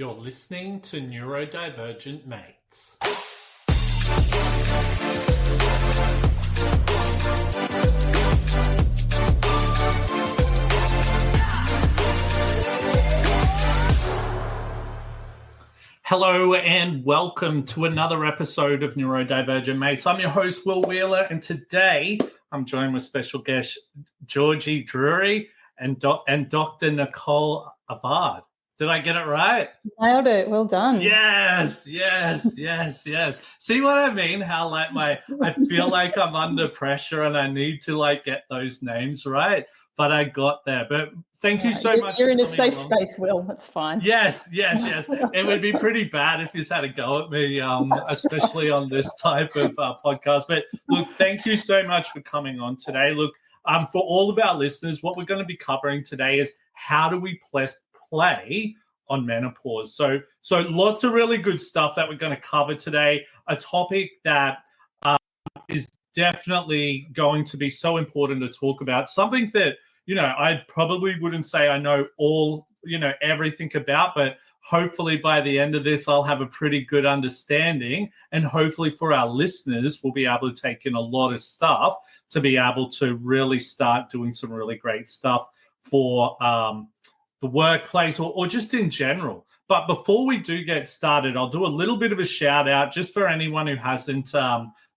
You're listening to Neurodivergent Mates. Hello and welcome to another episode of Neurodivergent Mates. I'm your host, Will Wheeler, and today I'm joined with special guest Georgie Drury and Dr. Nicole Avard. Did I get it right? Nailed it. Well done. Yes. See what I mean? How I feel like I'm under pressure and I need to get those names right. But I got there. But thank you so much. You're in a safe space, Will. That's fine. Yes. It would be pretty bad if you had a go at me, especially on this type of podcast. But look, thank you so much for coming on today. Look, for all of our listeners, what we're going to be covering today is how do we play on menopause. So lots of really good stuff that we're going to cover today. A topic that is definitely going to be so important to talk about. Something that, I probably wouldn't say I know everything about, but hopefully by the end of this, I'll have a pretty good understanding. And hopefully for our listeners, we'll be able to take in a lot of stuff to be able to really start doing some really great stuff for the workplace or just in general. But before we do get started, I'll do a little bit of a shout out just for anyone who hasn't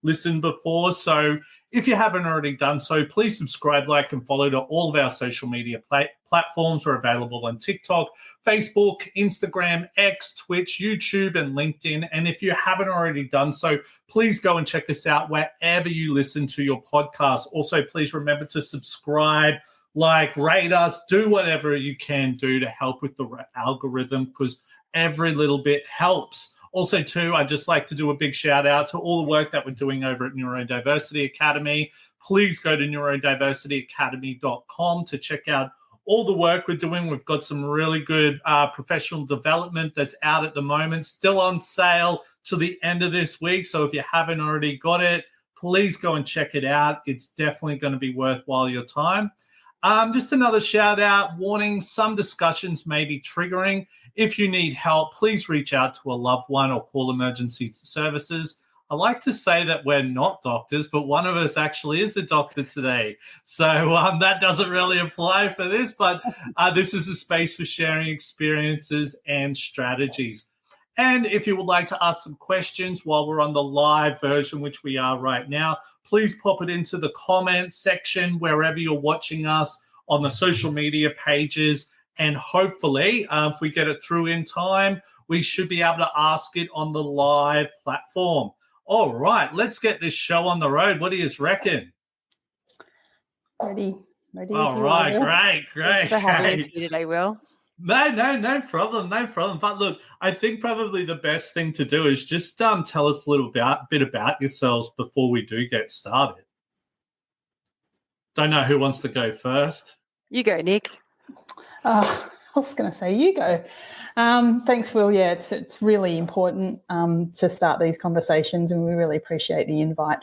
listened before. So if you haven't already done so, please subscribe, like, and follow to all of our social media platforms. We're available on TikTok, Facebook, Instagram, X, Twitch, YouTube, and LinkedIn. And if you haven't already done so, please go and check us out wherever you listen to your podcast. Also, please remember to subscribe, rate us, do whatever you can do to help with the algorithm, because every little bit helps. Also, too, I'd just like to do a big shout out to all the work that we're doing over at Neurodiversity Academy. Please go to neurodiversityacademy.com to check out all the work we're doing. We've got some really good professional development that's out at the moment, still on sale to the end of this week. So if you haven't already got it, please go and check it out. It's definitely going to be worthwhile your time. Just another shout out, warning, some discussions may be triggering. If you need help, please reach out to a loved one or call emergency services. I like to say that we're not doctors, but one of us actually is a doctor today. So that doesn't really apply for this, but this is a space for sharing experiences and strategies. And if you would like to ask some questions while we're on the live version, which we are right now, please pop it into the comments section wherever you're watching us on the social media pages. And hopefully, if we get it through in time, we should be able to ask it on the live platform. All right, let's get this show on the road. What do you reckon? Ready. All right, great. Thanks for having us here today, Will. No problem. But look, I think probably the best thing to do is just tell us a little bit about yourselves before we do get started. Don't know who wants to go first. You go, Nick. I was going to say you go. Thanks, Will. Yeah, it's really important to start these conversations, and we really appreciate the invite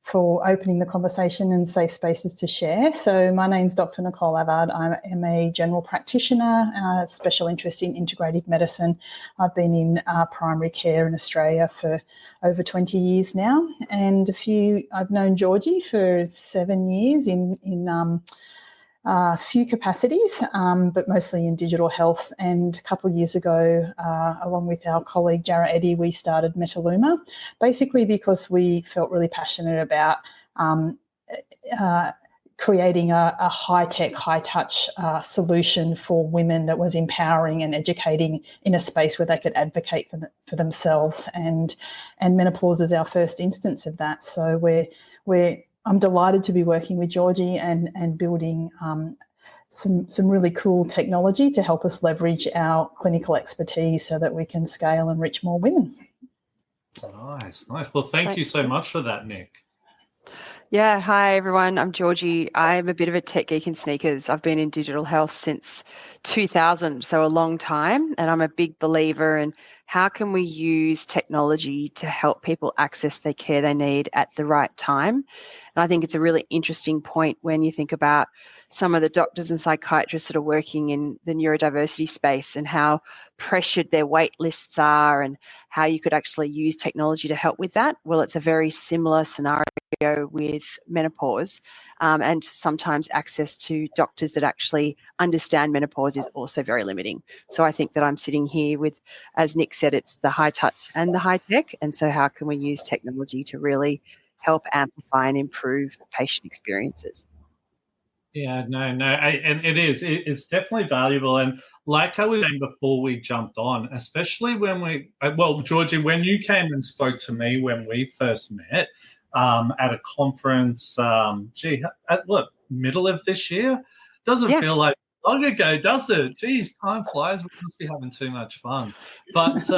for opening the conversation and safe spaces to share. So my name's Dr. Nicole Avard. I am a general practitioner, special interest in integrative medicine. I've been in primary care in Australia for over 20 years now, and I've known Georgie for 7 years in a few capacities, but mostly in digital health. And a couple of years ago, along with our colleague Jara Eddy, we started Metaluma, basically because we felt really passionate about creating a high-tech, high-touch solution for women that was empowering and educating in a space where they could advocate for themselves. And menopause is our first instance of that. So I'm delighted to be working with Georgie and building some really cool technology to help us leverage our clinical expertise so that we can scale and reach more women. Nice. Well, thank you so much for that, Nick. Yeah, hi everyone. I'm Georgie. I'm a bit of a tech geek in sneakers. I've been in digital health since 2000, so a long time, and I'm a big believer in how can we use technology to help people access the care they need at the right time? And I think it's a really interesting point when you think about some of the doctors and psychiatrists that are working in the neurodiversity space and how pressured their wait lists are and how you could actually use technology to help with that. Well, it's a very similar scenario with menopause, and sometimes access to doctors that actually understand menopause is also very limiting. So I think that I'm sitting here with, as Nick said, it's the high touch and the high tech. And so how can we use technology to really help amplify and improve patient experiences? Yeah, and it's definitely valuable. And like I was saying before we jumped on, especially when Georgie, when you came and spoke to me when we first met at a conference, middle of this year? Doesn't feel like long ago, does it? Geez, time flies. We must be having too much fun. But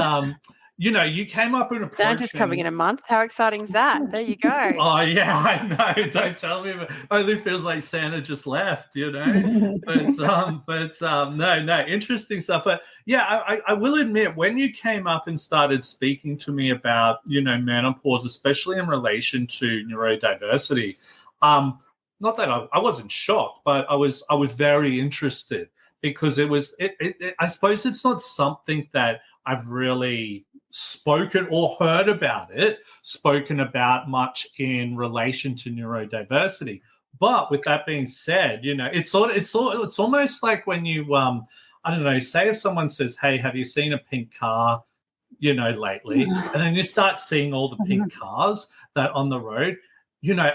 you came up and approached Santa's coming in a month. How exciting is that? There you go. Oh, yeah, I know. Don't tell me. It only feels like Santa just left, But no, interesting stuff. But yeah, I will admit, when you came up and started speaking to me about, menopause, especially in relation to neurodiversity, not that I wasn't shocked, but I was very interested because it was. I suppose it's not something that I've really spoken or heard spoken about much in relation to neurodiversity. But with that being said, it's almost like when you I don't know, say if someone says, "Hey, have you seen a pink car, lately?" And then you start seeing all the pink cars that on the road.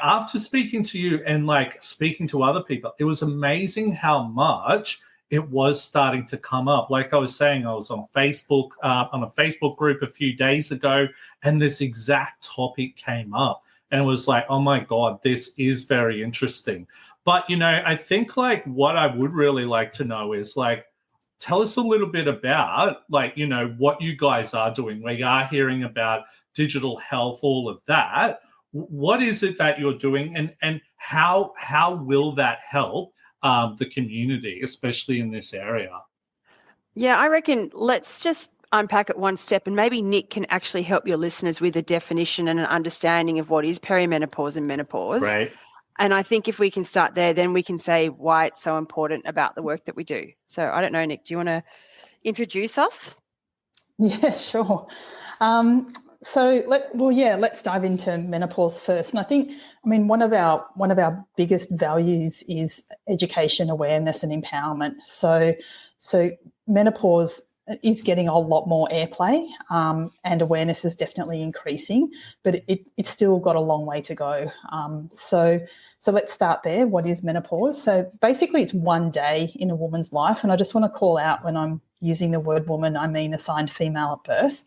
After speaking to you and like speaking to other people, it was amazing how much it was starting to come up. Like I was saying, I was on Facebook, on a Facebook group a few days ago, and this exact topic came up. And it was like, oh my God, this is very interesting. But, I think like what I would really like to know is like, tell us a little bit about like, what you guys are doing. We are hearing about digital health, all of that. What is it that you're doing, and how will that help the community, especially in this area? Yeah, I reckon let's just unpack it one step, and maybe Nick can actually help your listeners with a definition and an understanding of what is perimenopause and menopause. Right. And I think if we can start there, then we can say why it's so important about the work that we do. So I don't know, Nick, do you want to introduce us? Yeah, sure. Let's dive into menopause first. And I think, one of our biggest values is education, awareness, and empowerment. So menopause is getting a lot more airplay, and awareness is definitely increasing, but it's still got a long way to go. So let's start there. What is menopause? So basically, it's one day in a woman's life, and I just want to call out when I'm using the word woman, I mean assigned female at birth.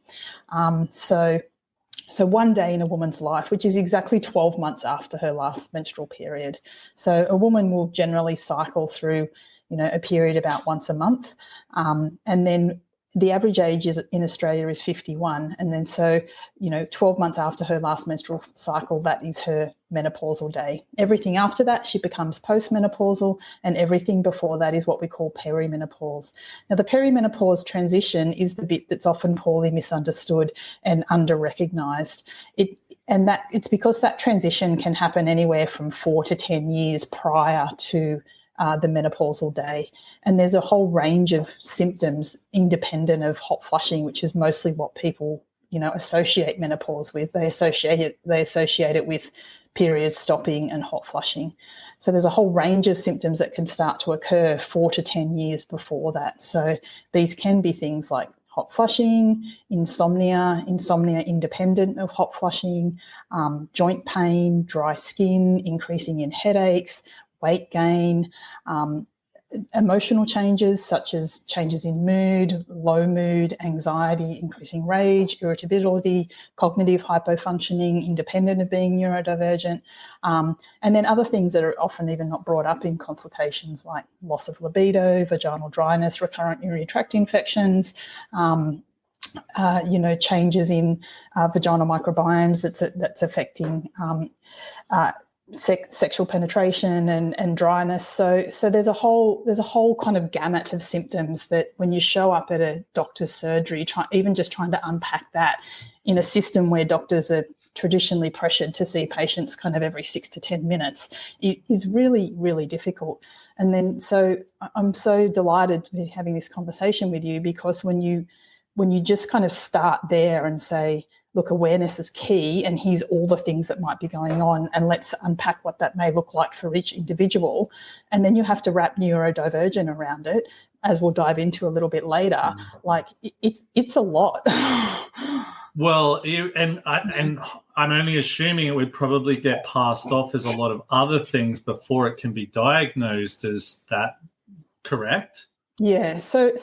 So one day in a woman's life, which is exactly 12 months after her last menstrual period. So a woman will generally cycle through, a period about once a month. And then the average age in Australia is 51. And then 12 months after her last menstrual cycle, that is her menopausal day. Everything after that, she becomes postmenopausal, and everything before that is what we call perimenopause. Now, the perimenopause transition is the bit that's often poorly misunderstood and under-recognised. It's because that transition can happen anywhere from 4 to 10 years prior to the menopausal day. And there's a whole range of symptoms independent of hot flushing, which is mostly what people, associate menopause with. They associate it with periods stopping and hot flushing. So there's a whole range of symptoms that can start to occur 4 to 10 years before that. So these can be things like hot flushing, insomnia independent of hot flushing, joint pain, dry skin, increasing in headaches, weight gain, emotional changes such as changes in mood, low mood, anxiety, increasing rage, irritability, cognitive hypofunctioning, independent of being neurodivergent, and then other things that are often even not brought up in consultations like loss of libido, vaginal dryness, recurrent urinary tract infections, changes in vaginal microbiomes that's affecting sexual penetration and dryness. So there's a whole kind of gamut of symptoms that when you show up at a doctor's surgery, even just trying to unpack that in a system where doctors are traditionally pressured to see patients kind of every 6 to 10 minutes, it is really, really difficult. And then so I'm so delighted to be having this conversation with you, because when you just kind of start there and say, look, awareness is key, and here's all the things that might be going on, and let's unpack what that may look like for each individual. And then you have to wrap neurodivergent around it, as we'll dive into a little bit later. Like it's a lot. Well, I'm only assuming it would probably get passed off as a lot of other things before it can be diagnosed. Is that correct? Yeah. So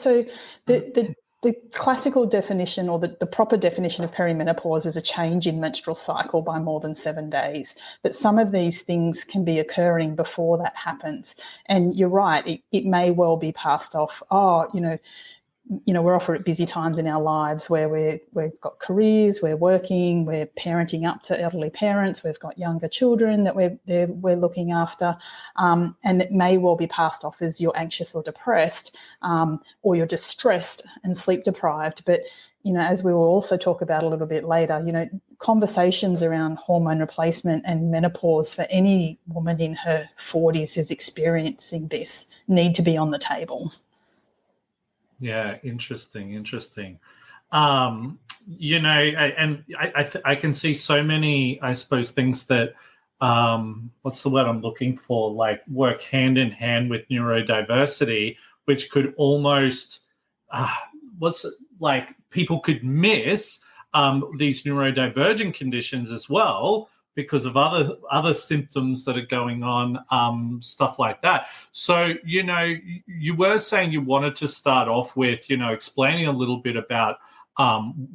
the classical definition, or the proper definition of perimenopause, is a change in menstrual cycle by more than 7 days. But some of these things can be occurring before that happens. And you're right, it may well be passed off. We're often at busy times in our lives where we've got careers, we're working, we're parenting up to elderly parents, we've got younger children that we're looking after, and it may well be passed off as you're anxious or depressed, or you're distressed and sleep deprived. But as we will also talk about a little bit later, conversations around hormone replacement and menopause for any woman in her 40s who's experiencing this need to be on the table. Yeah, interesting. And I can see so many, I suppose, things that, what's the word I'm looking for, like work hand in hand with neurodiversity, which could almost, people could miss these neurodivergent conditions as well, because of other symptoms that are going on, stuff like that. So, you were saying you wanted to start off with, explaining a little bit about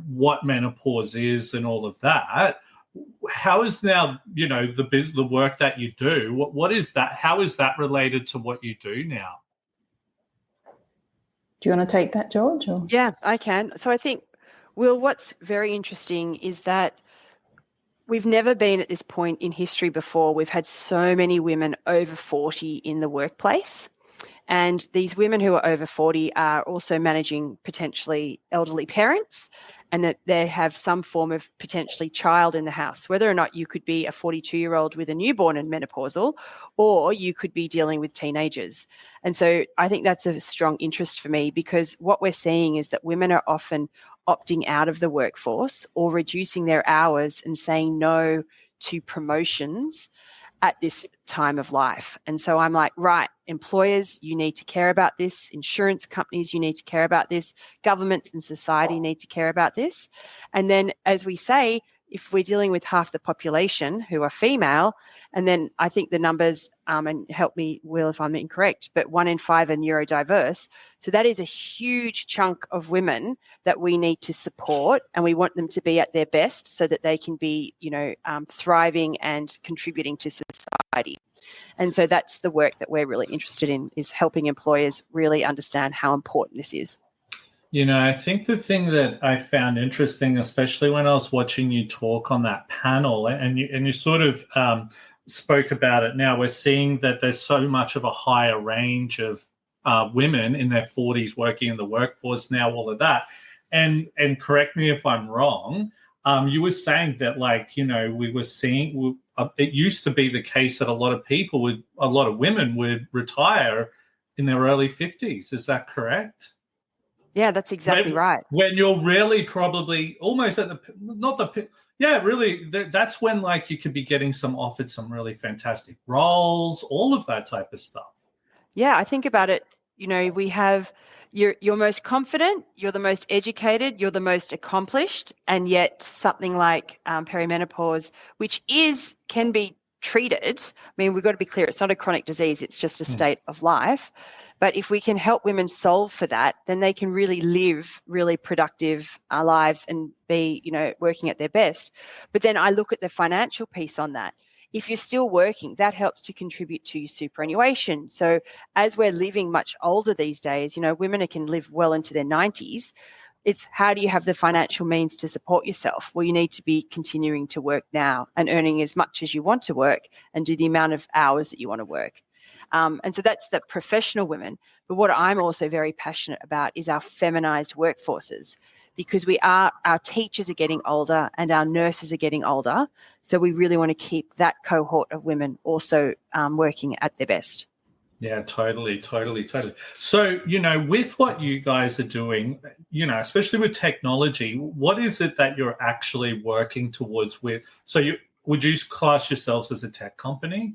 what menopause is and all of that. How is now, the work that you do, what is that? How is that related to what you do now? Do you want to take that, George? Or? Yeah, I can. So I think, Will, what's very interesting is that we've never been at this point in history before. We've had so many women over 40 in the workplace. And these women who are over 40 are also managing potentially elderly parents, and that they have some form of potentially child in the house, whether or not you could be a 42-year-old with a newborn and menopausal, or you could be dealing with teenagers. And so I think that's a strong interest for me, because what we're seeing is that women are often opting out of the workforce or reducing their hours and saying no to promotions at this time of life. And so I'm like, right, employers, you need to care about this. Insurance companies, you need to care about this. Governments and society need to care about this. And then, as we say, if we're dealing with half the population who are female, and then I think the numbers, and help me, Will, if I'm incorrect, but 1 in 5 are neurodiverse. So that is a huge chunk of women that we need to support, and we want them to be at their best so that they can be, thriving and contributing to society. And so that's the work that we're really interested in, is helping employers really understand how important this is. I think the thing that I found interesting, especially when I was watching you talk on that panel, and you sort of spoke about it now, we're seeing that there's so much of a higher range of women in their 40s working in the workforce now, all of that. And correct me if I'm wrong, you were saying that, we were seeing, it used to be the case that a lot of women would retire in their early 50s. Is that correct? Yeah, that's exactly right. When you're really probably almost at that's when you could be getting offered some really fantastic roles, all of that type of stuff. Yeah, I think about it. We have, you're most confident, you're the most educated, you're the most accomplished, and yet something like perimenopause, which can be treated. I mean, we've got to be clear, it's not a chronic disease, it's just a state of life. But if we can help women solve for that, then they can really live really productive lives and be, working at their best. But then I look at the financial piece on that. If you're still working, that helps to contribute to your superannuation. So as we're living much older these days, women can live well into their 90s. It's how do you have the financial means to support yourself? Well, you need to be continuing to work now and earning as much as you want to work and do the amount of hours that you want to work. And so that's the professional women. But what I'm also very passionate about is our feminized workforces, because our teachers are getting older and our nurses are getting older. So we really want to keep that cohort of women also working at their best. Yeah, totally. So, with what you guys are doing, especially with technology, what is it that you're actually working towards with? So would you class yourselves as a tech company?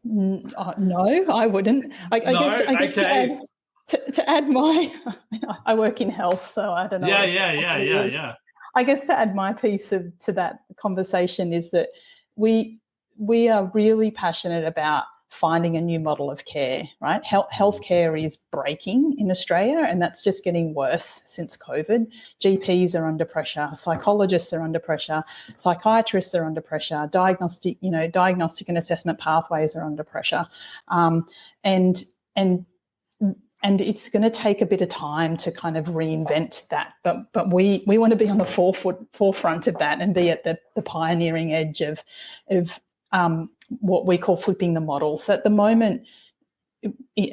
No, I wouldn't. I guess to add my, I work in health, so I don't know. Yeah. I guess to add my piece to that conversation is that we are really passionate about finding a new model of care, right? Healthcare is breaking in Australia, and that's just getting worse since COVID. GPs are under pressure, psychologists are under pressure, psychiatrists are under pressure, diagnostic and assessment pathways are under pressure, and it's going to take a bit of time to kind of reinvent that, but we want to be on the forefront of that and be at the pioneering edge of what we call flipping the model. So at the moment,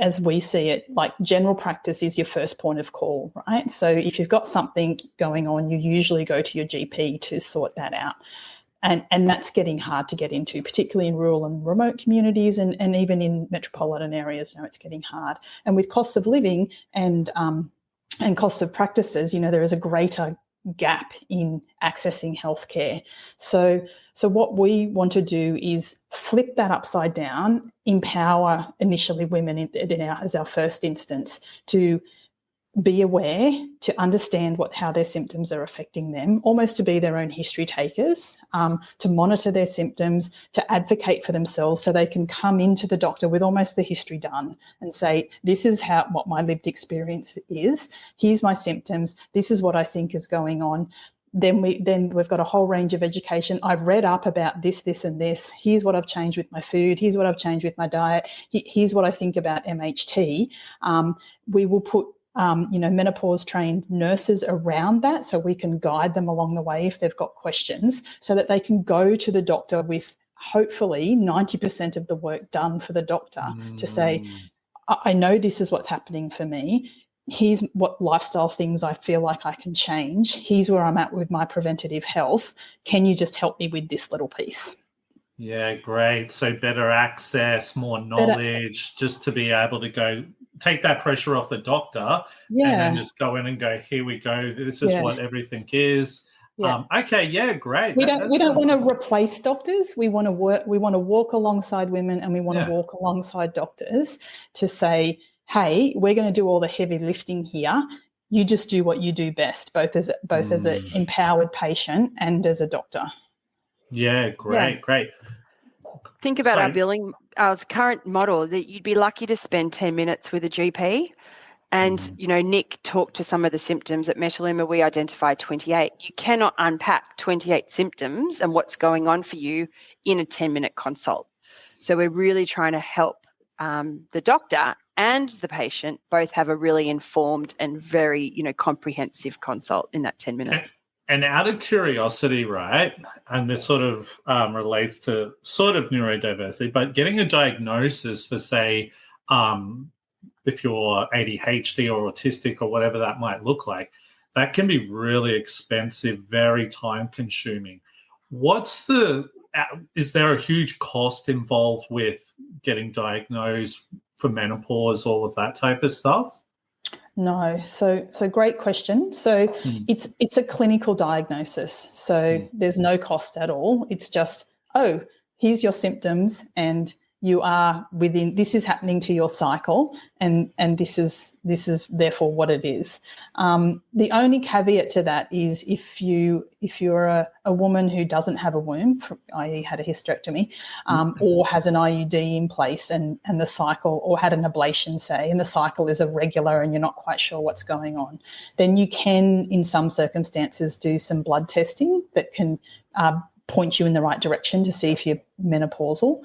as we see it, like general practice is your first point of call, right? So if you've got something going on, you usually go to your GP to sort that out. And that's getting hard to get into, particularly in rural and remote communities and even in metropolitan areas. It's getting hard. And with costs of living and costs of practices, there is a greater gap in accessing healthcare. So what we want to do is flip that upside down, empower initially women as our first instance to be aware, to understand how their symptoms are affecting them, almost to be their own history takers, to monitor their symptoms, to advocate for themselves so they can come into the doctor with almost the history done and say, this is what my lived experience is, here's my symptoms, this is what I think is going on. Then we've got a whole range of education. I've read up about this, and this. Here's what I've changed with my food. Here's what I've changed with my diet. Here's what I think about MHT. We will put menopause trained nurses around that so we can guide them along the way if they've got questions, so that they can go to the doctor with hopefully 90% of the work done for the doctor to say, I know this is what's happening for me. Here's what lifestyle things I feel like I can change. Here's where I'm at with my preventative health. Can you just help me with this little piece? Yeah, great. So better access, more knowledge, just to be able to go take that pressure off the doctor and then just go in and go, here we go. This is what everything is. Yeah. Great. We don't want to replace doctors. We want to walk alongside women, and we want to walk alongside doctors to say, hey, we're going to do all the heavy lifting here. You just do what you do best, both as an empowered patient and as a doctor. Yeah, great. Think about our current model, that you'd be lucky to spend 10 minutes with a GP. And, Nick talked to some of the symptoms. At Metaluma, we identified 28. You cannot unpack 28 symptoms and what's going on for you in a 10-minute consult. So we're really trying to help the doctor and the patient both have a really informed and very, comprehensive consult in that 10 minutes. And out of curiosity, right, and this sort of relates to sort of neurodiversity, but getting a diagnosis for, say, if you're ADHD or autistic or whatever that might look like, that can be really expensive, very time-consuming. Is there a huge cost involved with getting diagnosed for menopause, all of that type of stuff? No. So great question. So it's a clinical diagnosis. So there's no cost at all. It's just, here's your symptoms and you are this is happening to your cycle and this is therefore what it is. The only caveat to that is if you're a woman who doesn't have a womb, i.e. had a hysterectomy, or has an IUD in place and the cycle, or had an ablation, say, and the cycle is irregular and you're not quite sure what's going on, then you can, in some circumstances, do some blood testing that can point you in the right direction to see if you're menopausal.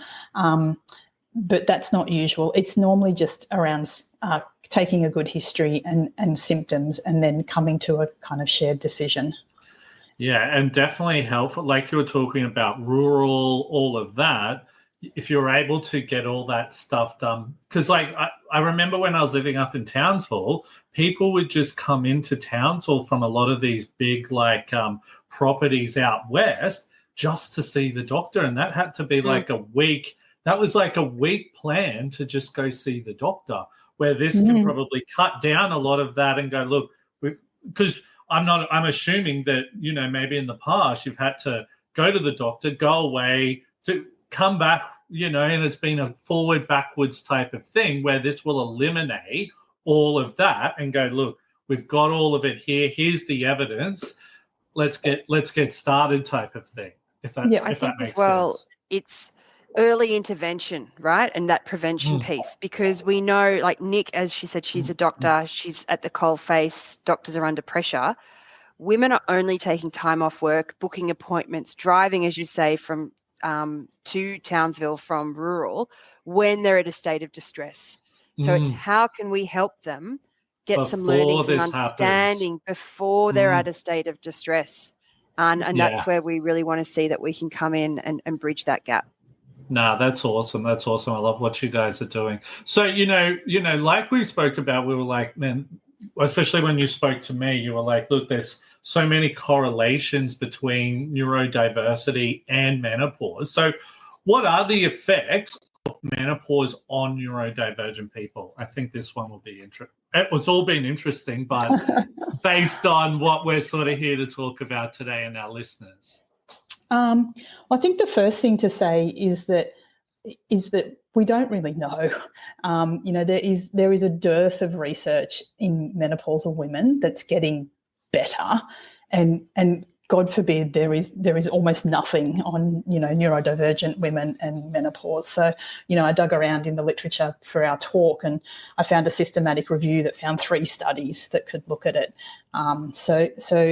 but that's not usual. It's normally just around taking a good history and symptoms and then coming to a kind of shared decision. Yeah, and definitely helpful. Like you were talking about rural, all of that. If you're able to get all that stuff done, because like I remember when I was living up in Townsville, people would just come into Townsville from a lot of these big like properties out west just to see the doctor, and that had to be like a week. That was like a week plan to just go see the doctor, where this can probably cut down a lot of that and go, look, because I'm assuming that, you know, maybe in the past you've had to go to the doctor, go away, to come back, you know, and it's been a forward, backwards type of thing, where this will eliminate all of that and go, look, we've got all of it here. Here's the evidence. Let's get started type of thing. If that makes sense. It's early intervention, right? And that prevention piece, because we know, like Nick, as she said, she's a doctor, she's at the coalface, doctors are under pressure. Women are only taking time off work, booking appointments, driving, as you say, from to Townsville from rural when they're at a state of distress. So it's how can we help them get Before some learnings and this understanding before they're at a state of distress. And that's where we really want to see that we can come in and bridge that gap. No, that's awesome. That's awesome. I love what you guys are doing. So, you know, like we spoke about, we were like, man, especially when you spoke to me, you were like, look, there's so many correlations between neurodiversity and menopause. So what are the effects of menopause on neurodivergent people? I think this one will be interesting. It's all been interesting, but based on what we're sort of here to talk about today and our listeners. Well, I think the first thing to say is that we don't really know. You know, there is a dearth of research in menopausal women that's getting better, and God forbid there is almost nothing on, you know, neurodivergent women and menopause. So, you know, I dug around in the literature for our talk and I found a systematic review that found 3 studies that could look at it. So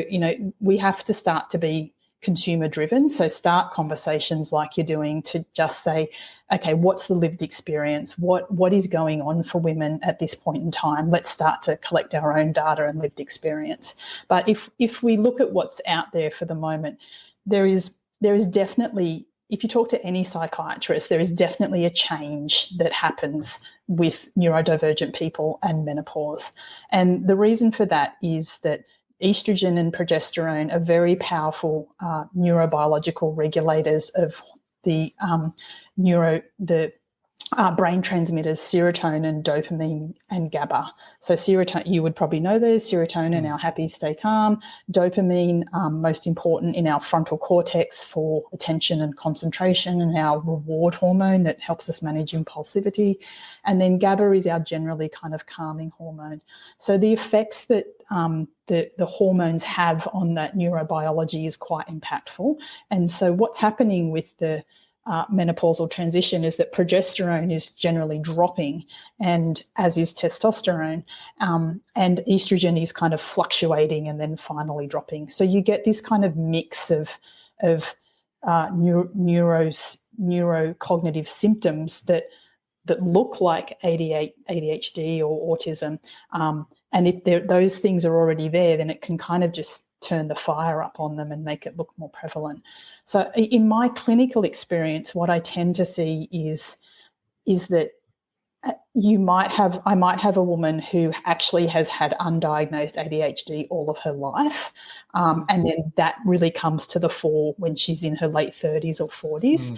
you know, we have to start to be consumer driven. So start conversations like you're doing to just say, okay, what's the lived experience? What is going on for women at this point in time? Let's start to collect our own data and lived experience. But if we look at what's out there for the moment, there is definitely, if you talk to any psychiatrist, there is definitely a change that happens with neurodivergent people and menopause. And the reason for that is that estrogen and progesterone are very powerful neurobiological regulators of the brain transmitters serotonin, dopamine, and GABA. So serotonin, you would probably know those. Serotonin, our happy, stay calm. Dopamine, most important in our frontal cortex for attention and concentration, and our reward hormone that helps us manage impulsivity. And then GABA is our generally kind of calming hormone. So the effects that the hormones have on that neurobiology is quite impactful. And so what's happening with the menopausal transition is that progesterone is generally dropping, and as is testosterone, and estrogen is kind of fluctuating and then finally dropping. So you get this kind of mix of neurocognitive symptoms that look like ADHD or autism. And if those things are already there, then it can kind of just turn the fire up on them and make it look more prevalent. So in my clinical experience, what I tend to see is that I might have a woman who actually has had undiagnosed ADHD all of her life, and then that really comes to the fore when she's in her late 30s or 40s.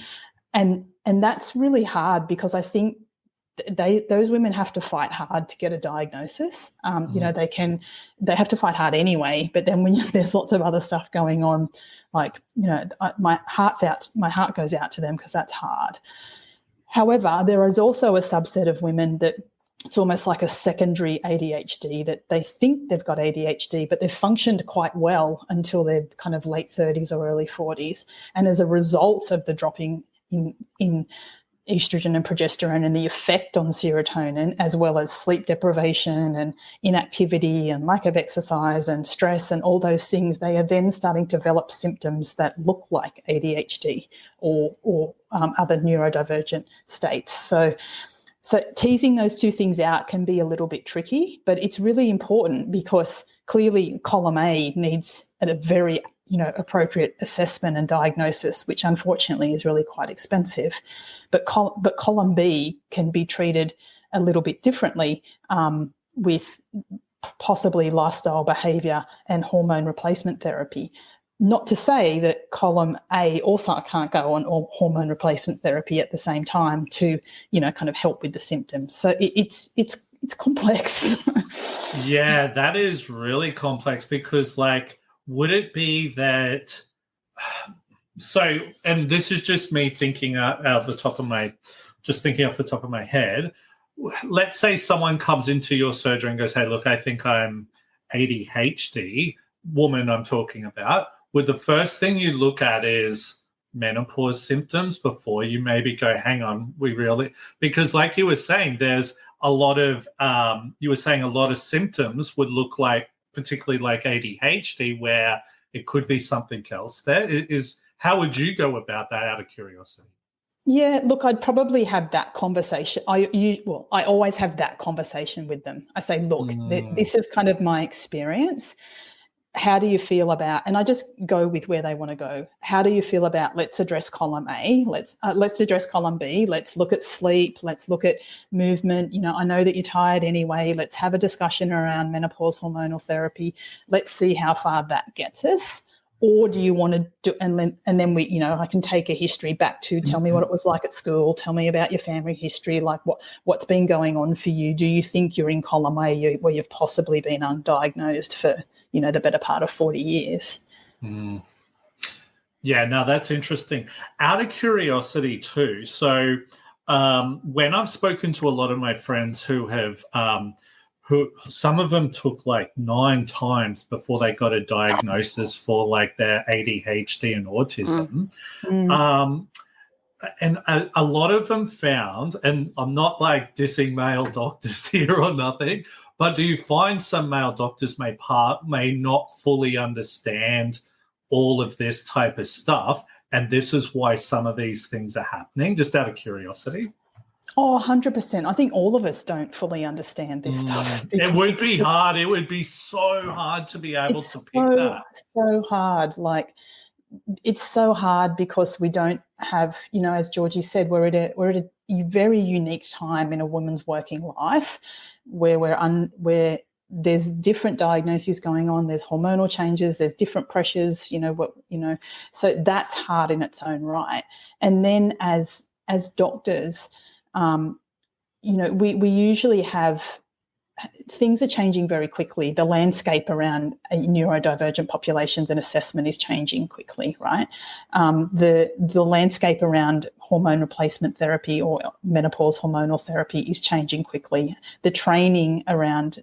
And that's really hard, because I think those women have to fight hard to get a diagnosis. You know, they have to fight hard anyway, but then when there's lots of other stuff going on, like, you know, my heart goes out to them, because that's hard. However, there is also a subset of women that it's almost like a secondary ADHD, that they think they've got ADHD, but they've functioned quite well until they're kind of late 30s or early 40s. And as a result of the dropping in estrogen and progesterone and the effect on serotonin, as well as sleep deprivation and inactivity and lack of exercise and stress and all those things, they are then starting to develop symptoms that look like ADHD or other neurodivergent states. So teasing those two things out can be a little bit tricky, but it's really important because clearly column A needs a very appropriate assessment and diagnosis, which unfortunately is really quite expensive. But column B can be treated a little bit differently with possibly lifestyle behaviour and hormone replacement therapy. Not to say that column A also can't go on hormone replacement therapy at the same time to, kind of help with the symptoms. So it's complex. Yeah, that is really complex because, would it be that? So, and this is just me thinking off the top of my head. Let's say someone comes into your surgery and goes, "Hey, look, I think I'm ADHD." Woman, I'm talking about. Would the first thing you look at is menopause symptoms before you maybe go, hang on, because like you were saying, there's a lot of, a lot of symptoms would look like, particularly like ADHD, where it could be something else. How would you go about that out of curiosity? Yeah, look, I'd probably have that conversation. I always have that conversation with them. I say, look, this is kind of my experience. How do you feel about, and I just go with where they want to go. How do you feel about, let's address column A, let's address column B, let's look at sleep, let's look at movement. I know that you're tired anyway. Let's have a discussion around menopause hormonal therapy. Let's see how far that gets us. Or do you want to do, and then we, I can take a history back to tell me what it was like at school, tell me about your family history, like what's been going on for you. Do you think you're in column A where you've possibly been undiagnosed for, the better part of 40 years? Mm. Yeah, no, that's interesting. Out of curiosity too, so when I've spoken to a lot of my friends who have who some of them took 9 times before they got a diagnosis for their ADHD and autism. And a lot of them found, and I'm not dissing male doctors here or nothing, but do you find some male doctors may not fully understand all of this type of stuff, and this is why some of these things are happening, just out of curiosity? Oh, 100%. I think all of us don't fully understand this stuff. It would be hard. It would be so hard to be able to pick that. So hard. It's so hard because we don't have, as Georgie said, we're at a very unique time in a woman's working life where there's different diagnoses going on. There's hormonal changes. There's different pressures. So that's hard in its own right. And then as doctors, we usually have, things are changing very quickly. The landscape around neurodivergent populations and assessment is changing quickly, right? The landscape around hormone replacement therapy or menopause hormonal therapy is changing quickly. The training around,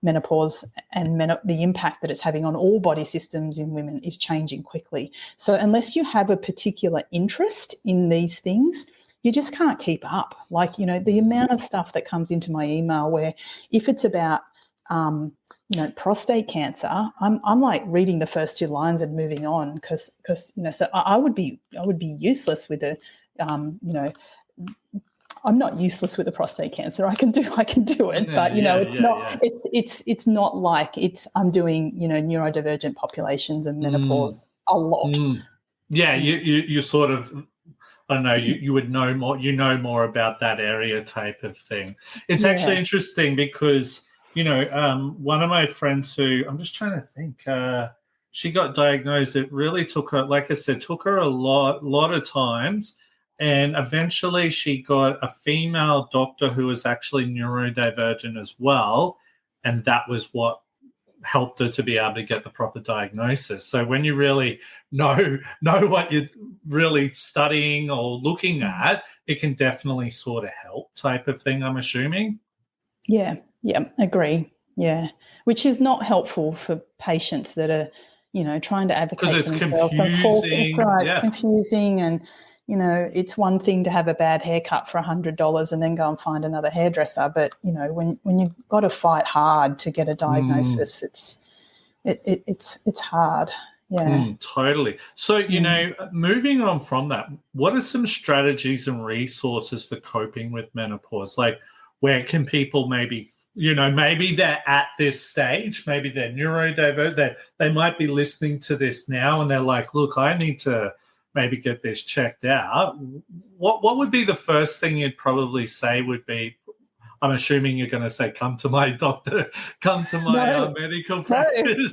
menopause and the impact that it's having on all body systems in women is changing quickly. So unless you have a particular interest in these things, you just can't keep up. The amount of stuff that comes into my email where if it's about, prostate cancer, I'm reading the first 2 lines and moving on because so I would be useless with I'm not useless with the prostate cancer. I can do it, but it's not like I'm doing neurodivergent populations and menopause a lot. Yeah, you sort of, I don't know, you would know more. More about that area type of thing. It's actually interesting because one of my friends who I'm just trying to think, she got diagnosed. It really took her, like I said, a lot of times. And eventually she got a female doctor who was actually neurodivergent as well. And that was what helped her to be able to get the proper diagnosis. So when you really know what you're really studying or looking at, it can definitely sort of help type of thing, I'm assuming. Yeah, agree. Yeah, which is not helpful for patients that are, trying to advocate because it's for themselves. confusing. Confusing and, You know, it's one thing to have a bad haircut for $100 and then go and find another hairdresser. But, you know, when you've got to fight hard to get a diagnosis, it's hard. Yeah. Totally. So, you know, moving on from that, what are some strategies and resources for coping with menopause? Like, where can people maybe, you know, maybe they're at this stage, maybe they're neurodivergent, they might be listening to this now and they're like, look, I need to maybe get this checked out. What would be the first thing you'd probably say would be, I'm assuming you're going to say, come to my doctor, come to my medical practice.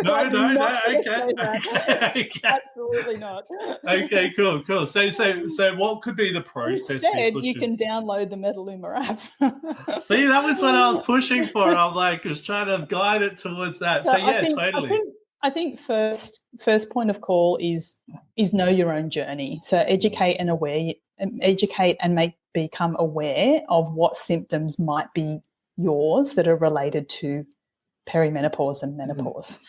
No. Okay. Absolutely not. Okay, cool. So what could be the process? Instead, you can download the Metaluma app. See, that was what I was pushing for. I'm like, was trying to guide it towards that. So yeah, totally. I think first point of call is know your own journey. So educate and become aware of what symptoms might be yours that are related to perimenopause and menopause.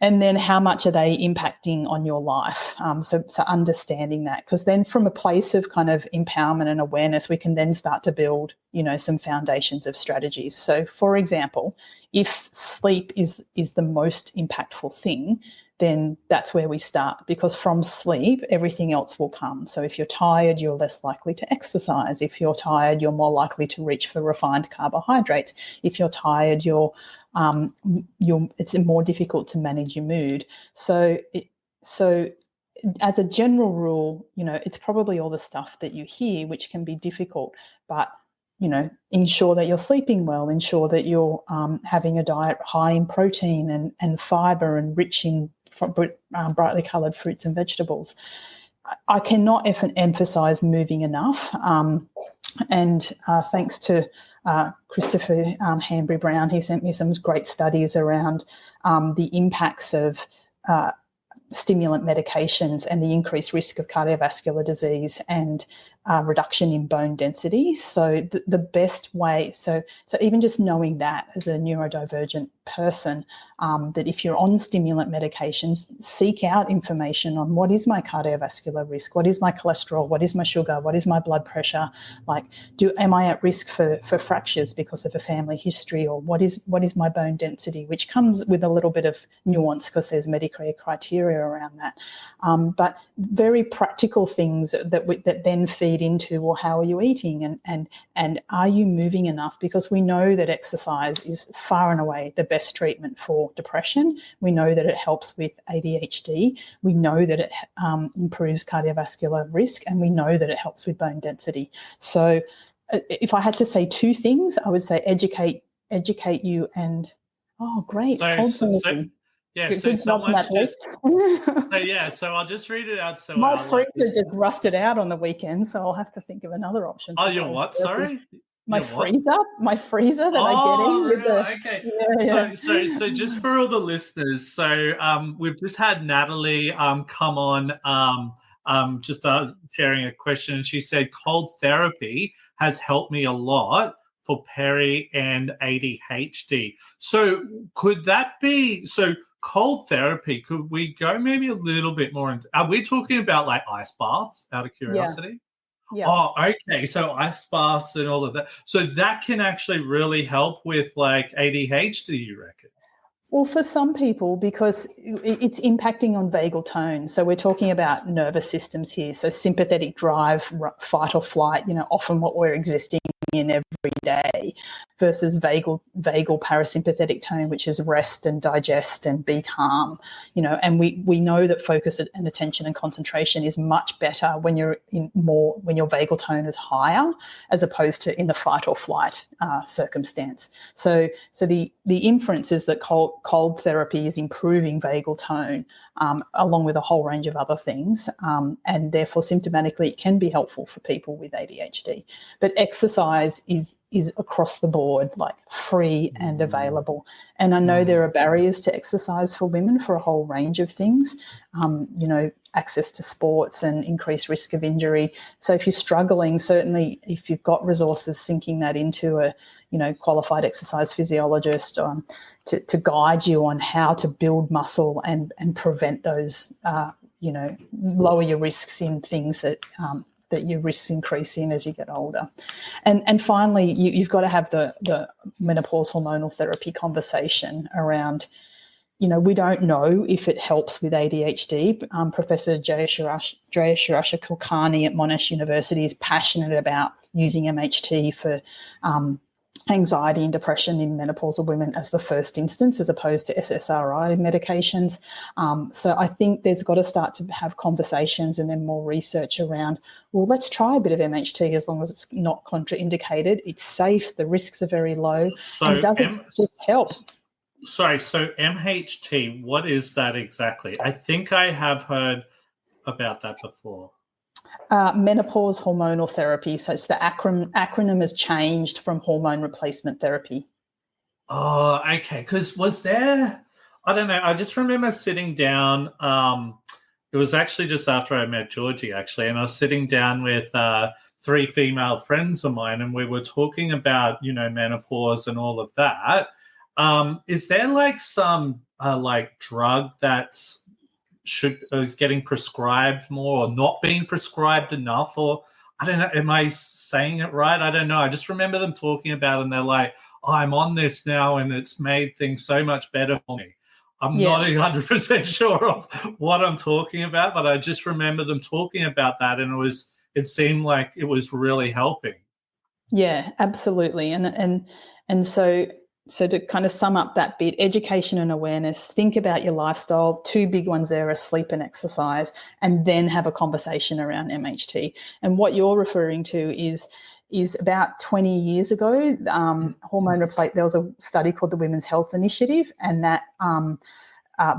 And then how much are they impacting on your life? So understanding that, because then from a place of kind of empowerment and awareness, we can then start to build, you know, some foundations of strategies. So, for example, if sleep is the most impactful thing, then that's where we start, because from sleep, everything else will come. So if you're tired, you're less likely to exercise. If you're tired, you're more likely to reach for refined carbohydrates. If you're tired, it's more difficult to manage your mood. So as a general rule, you know, it's probably all the stuff that you hear, which can be difficult, but you know, ensure that you're sleeping well, ensure that you're having a diet high in protein and fiber and rich in brightly coloured fruits and vegetables. I cannot emphasise moving enough. And thanks to Christopher Hanbury-Brown, he sent me some great studies around the impacts of stimulant medications and the increased risk of cardiovascular disease and reduction in bone density. So the best way, so even just knowing that as a neurodivergent person, that if you're on stimulant medications, seek out information on what is my cardiovascular risk, what is my cholesterol, what is my sugar, what is my blood pressure, like am I at risk for fractures because of a family history, or what is my bone density, which comes with a little bit of nuance because there's Medicare criteria around that. But very practical things that then feed into, well, how are you eating and are you moving enough? Because we know that exercise is far and away the best treatment for depression. We know that it helps with ADHD. We know that it improves cardiovascular risk, and we know that it helps with bone density. So if I had to say two things, I would say educate you and great. So I'll just read it out. So my freezer just rusted out on the weekend, so I'll have to think of another option. Oh, your what? Sorry? My freezer that I get in. Okay. So just for all the listeners, so we've just had Natalie come on sharing a question, and she said cold therapy has helped me a lot for peri and ADHD. So could that be cold therapy? Could we go maybe a little bit more into? Are we talking about like ice baths? Out of curiosity. Yeah. Oh, okay. So ice baths and all of that. So that can actually really help with like ADHD, you reckon? Well, for some people, because it's impacting on vagal tone. So we're talking about nervous systems here. So sympathetic drive, fight or flight, you know, often what we're existing in every day, versus vagal parasympathetic tone, which is rest and digest and be calm, you know. And we know that focus and attention and concentration is much better when you're when your vagal tone is higher, as opposed to in the fight or flight circumstance. So the inference is that cold therapy is improving vagal tone, along with a whole range of other things, and therefore symptomatically it can be helpful for people with ADHD. But exercise is across the board, like free and available. And I know there are barriers to exercise for women for a whole range of things, you know, access to sports and increased risk of injury. So if you're struggling, certainly if you've got resources, sinking that into a, you know, qualified exercise physiologist to guide you on how to build muscle and prevent those lower your risks in things that your risks increase in as you get older. And finally, you've got to have the menopause hormonal therapy conversation around, we don't know if it helps with ADHD. Professor Jayashrasha Kulkarni at Monash University is passionate about using MHT for anxiety and depression in menopausal women as the first instance, as opposed to SSRI medications. So I think there's got to start to have conversations and then more research around, well, let's try a bit of MHT as long as it's not contraindicated. It's safe, the risks are very low, and does it help? Sorry, so MHT, what is that exactly? I think I have heard about that before. Menopause hormonal therapy. So it's the acronym has changed from hormone replacement therapy. Oh, okay. Because was there, I don't know, I just remember sitting down, it was actually just after I met Georgie, actually, and I was sitting down with 3 female friends of mine, and we were talking about, menopause and all of that. Is there like some drug that's is getting prescribed more or not being prescribed enough, or I don't know, am I saying it right? I don't know. I just remember them talking about it and they're like, I'm on this now and it's made things so much better for me. I'm not 100% sure of what I'm talking about, but I just remember them talking about that, and it seemed like it was really helping. Yeah, absolutely. And so to kind of sum up that bit, education and awareness, think about your lifestyle. 2 big ones there are sleep and exercise, and then have a conversation around MHT. And what you're referring to is about 20 years ago, there was a study called the Women's Health Initiative, and that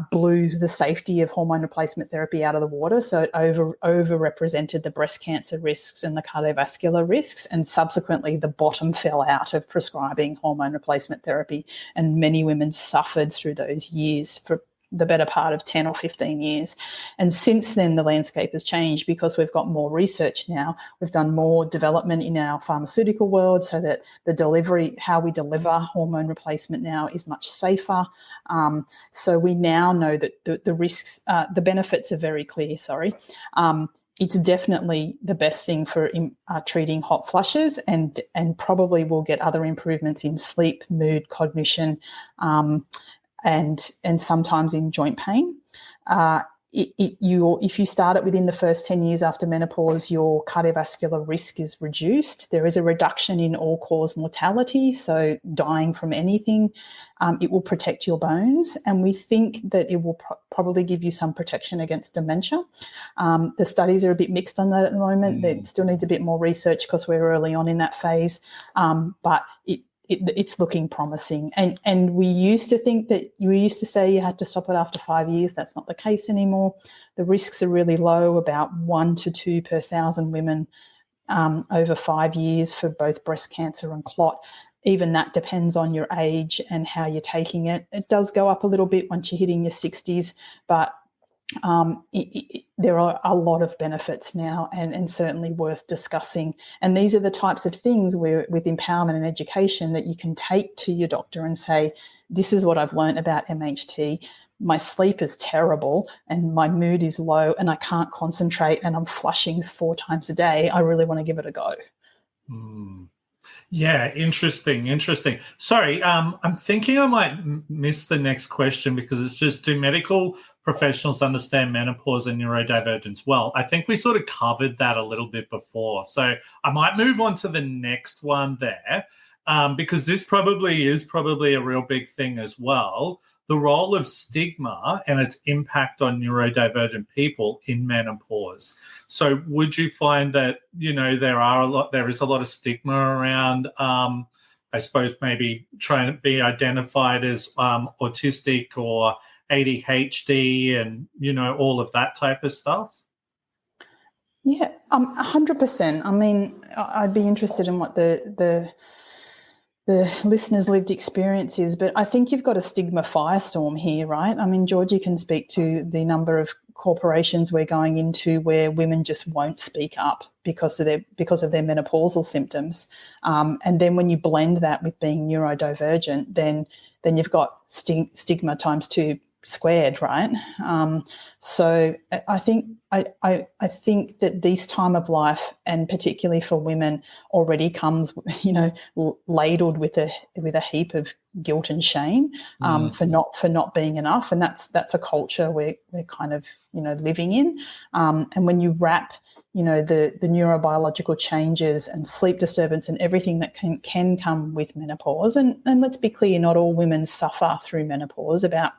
blew the safety of hormone replacement therapy out of the water. So it overrepresented the breast cancer risks and the cardiovascular risks, and subsequently the bottom fell out of prescribing hormone replacement therapy, and many women suffered through those years for the better part of 10 or 15 years. And since then, the landscape has changed because we've got more research now. We've done more development in our pharmaceutical world so that the delivery, how we deliver hormone replacement now is much safer. So we now know that the risks, the benefits are very clear, it's definitely the best thing for treating hot flushes, and probably will get other improvements in sleep, mood, cognition, and sometimes in joint pain. If you start it within the first 10 years after menopause, your cardiovascular risk is reduced. There is a reduction in all-cause mortality, so dying from anything. It will protect your bones, and we think that it will probably give you some protection against dementia. The studies are a bit mixed on that at the moment. There still needs a bit more research because we're early on in that phase, but it's looking promising. And we used to say you had to stop it after 5 years. That's not the case anymore. The risks are really low, about 1 to 2 per 1,000 women over 5 years for both breast cancer and clot. Even that depends on your age and how you're taking it. It does go up a little bit once you're hitting your 60s, but there are a lot of benefits now, and certainly worth discussing. And these are the types of things where, with empowerment and education, that you can take to your doctor and say, this is what I've learned about MHT. My sleep is terrible and my mood is low and I can't concentrate and I'm flushing 4 times a day. I really want to give it a go. Yeah, interesting. Sorry, I'm thinking I might miss the next question because it's just, do medical professionals understand menopause and neurodivergence well? I think we sort of covered that a little bit before. So I might move on to the next one there, because this probably is a real big thing as well. The role of stigma and its impact on neurodivergent people in menopause. So would you find that, there is a lot of stigma around, I suppose, maybe trying to be identified as autistic or ADHD and, all of that type of stuff? Yeah, 100%. I mean, I'd be interested in what the listeners' lived experience is, but I think you've got a stigma firestorm here, right? I mean, Georgie can speak to the number of corporations we're going into where women just won't speak up because of their menopausal symptoms. And then when you blend that with being neurodivergent, then you've got stigma times 2, squared, right? So I think I think that this time of life, and particularly for women, already comes, ladled with a heap of guilt and shame for not being enough, and that's a culture we're kind of living in, and when you wrap the neurobiological changes and sleep disturbance and everything that can come with menopause. And let's be clear, not all women suffer through menopause. About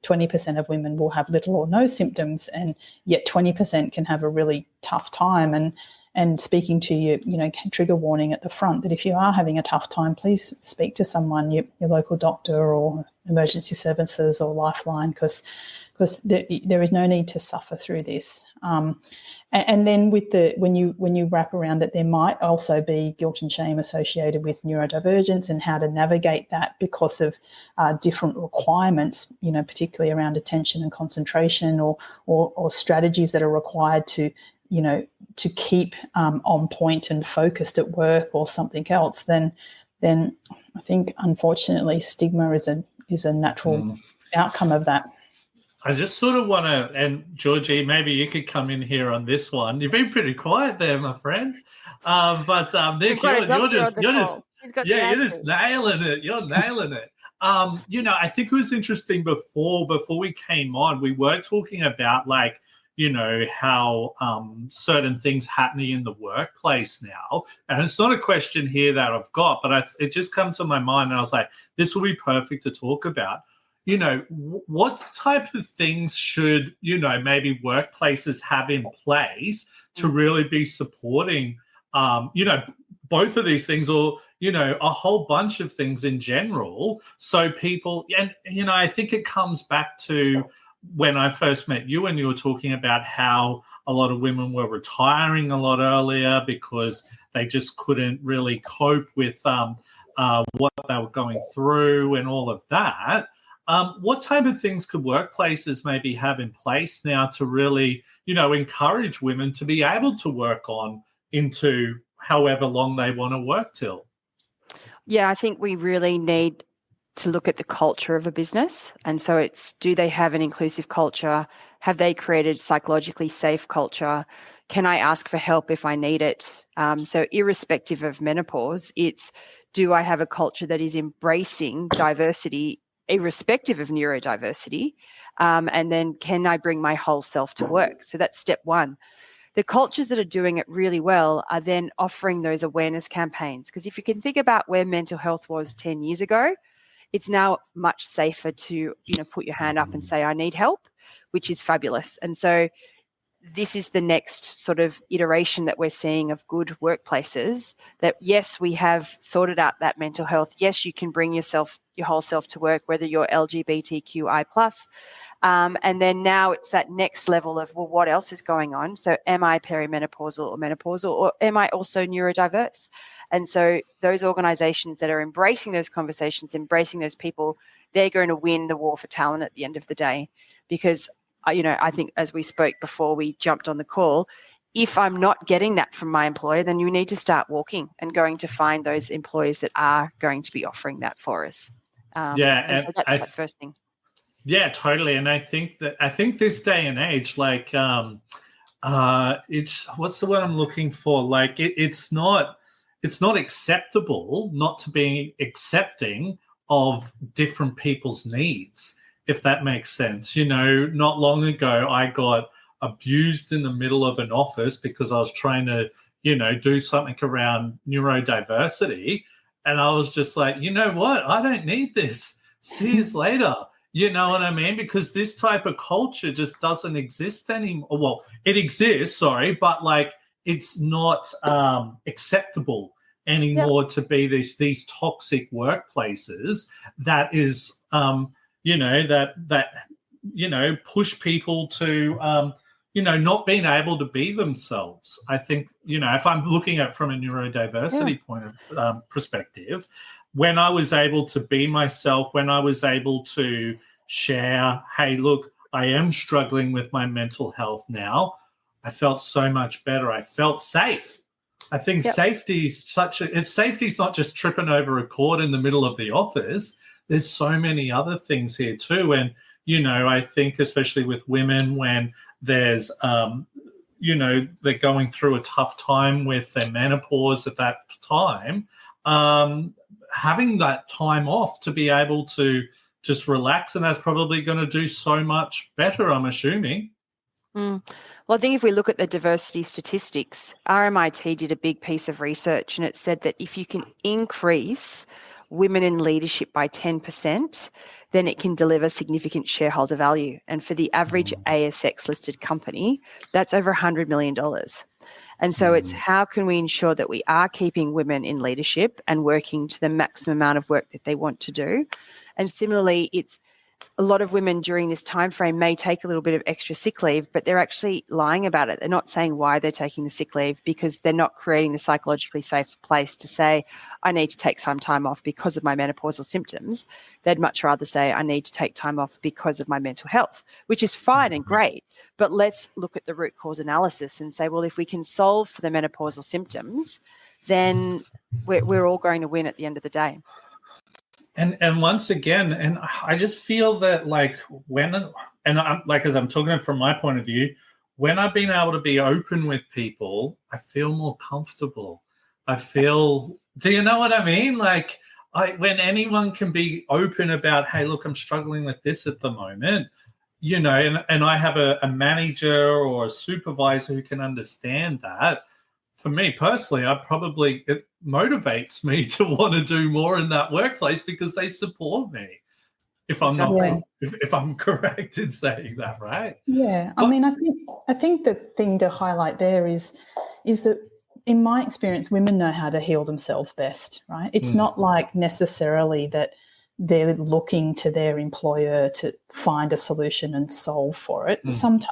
20% of women will have little or no symptoms, and yet 20% can have a really tough time. And speaking to you, trigger warning at the front that if you are having a tough time, please speak to someone, your local doctor or emergency services or Lifeline, because there is no need to suffer through this. And then when you wrap around that, there might also be guilt and shame associated with neurodivergence and how to navigate that because of different requirements, particularly around attention and concentration, or strategies that are required to keep on point and focused at work or something else. Then I think unfortunately stigma is a natural outcome of that. I just sort of want to, and Georgie, maybe you could come in here on this one. You've been pretty quiet there, my friend. But Nick, you're just nailing it. You're nailing it. I think it was interesting before we came on, we were talking about how certain things happening in the workplace now. And it's not a question here that I've got, but it just come to my mind and I was like, this will be perfect to talk about. What type of things should, maybe workplaces have in place to really be supporting, both of these things, or, a whole bunch of things in general. So people, and, I think it comes back to when I first met you and you were talking about how a lot of women were retiring a lot earlier because they just couldn't really cope with what they were going through and all of that. What type of things could workplaces maybe have in place now to really, encourage women to be able to work on into however long they want to work till? Yeah, I think we really need to look at the culture of a business. And so do they have an inclusive culture? Have they created psychologically safe culture? Can I ask for help if I need it? So irrespective of menopause, do I have a culture that is embracing diversity irrespective of neurodiversity? And then can I bring my whole self to work? So that's step one. The cultures that are doing it really well are then offering those awareness campaigns. Because if you can think about where mental health was 10 years ago, it's now much safer to, put your hand up and say, I need help, which is fabulous. And so this is the next sort of iteration that we're seeing of good workplaces, that yes, we have sorted out that mental health. Yes, you can bring your whole self to work, whether you're LGBTQI+. And then now it's that next level of, well, what else is going on? So am I perimenopausal or menopausal, or am I also neurodiverse? And so those organizations that are embracing those conversations, embracing those people, they're going to win the war for talent at the end of the day. Because, I think as we spoke before we jumped on the call, if I'm not getting that from my employer, then you need to start walking and going to find those employers that are going to be offering that for us. And so that's that first thing. Yeah, totally. And I think this day and age, it's, what's the word I'm looking for? It's not acceptable not to be accepting of different people's needs, if that makes sense. Not long ago, I got abused in the middle of an office because I was trying to, do something around neurodiversity. And I was just like, you know what? I don't need this. See you later. You know what I mean? Because this type of culture just doesn't exist anymore. Well, it exists, but it's not acceptable anymore to be these toxic workplaces that is, push people to, not being able to be themselves. I think, if I'm looking at it from a neurodiversity point of perspective, when I was able to be myself, when I was able to share, hey, look, I am struggling with my mental health now, I felt so much better. I felt safe. I think safety is safety's not just tripping over a cord in the middle of the office. There's so many other things here too. And, I think especially with women when there's, they're going through a tough time with their menopause at that time, having that time off to be able to just relax, and that's probably going to do so much better, I'm assuming. Well, I think if we look at the diversity statistics, RMIT did a big piece of research, and it said that if you can increase women in leadership by 10%, then it can deliver significant shareholder value. And for the average ASX-listed company, that's over $100 million. And so it's how can we ensure that we are keeping women in leadership and working to the maximum amount of work that they want to do. And similarly, it's a lot of women during this time frame may take a little bit of extra sick leave, but they're actually lying about it. They're not saying why they're taking the sick leave because they're not creating the psychologically safe place to say, I need to take some time off because of my menopausal symptoms. They'd much rather say, I need to take time off because of my mental health, which is fine and great. But let's look at the root cause analysis and say, well, if we can solve for the menopausal symptoms, then we're all going to win at the end of the day. And once again, and I just feel that like as I'm talking from my point of view, when I've been able to be open with people, I feel more comfortable. Do you know what I mean? Like when anyone can be open about, hey, look, I'm struggling with this at the moment, and I have a manager or a supervisor who can understand that. For me personally, it motivates me to want to do more in that workplace because they support me. If I'm correct in saying that, right? Yeah, I mean, I think the thing to highlight there is that in my experience, women know how to heal themselves best, right? It's not like necessarily that they're looking to their employer to find a solution and solve for it.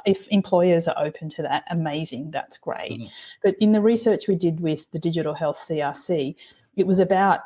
If employers are open to that, amazing, that's great. But in the research we did with the Digital Health CRC, it was about,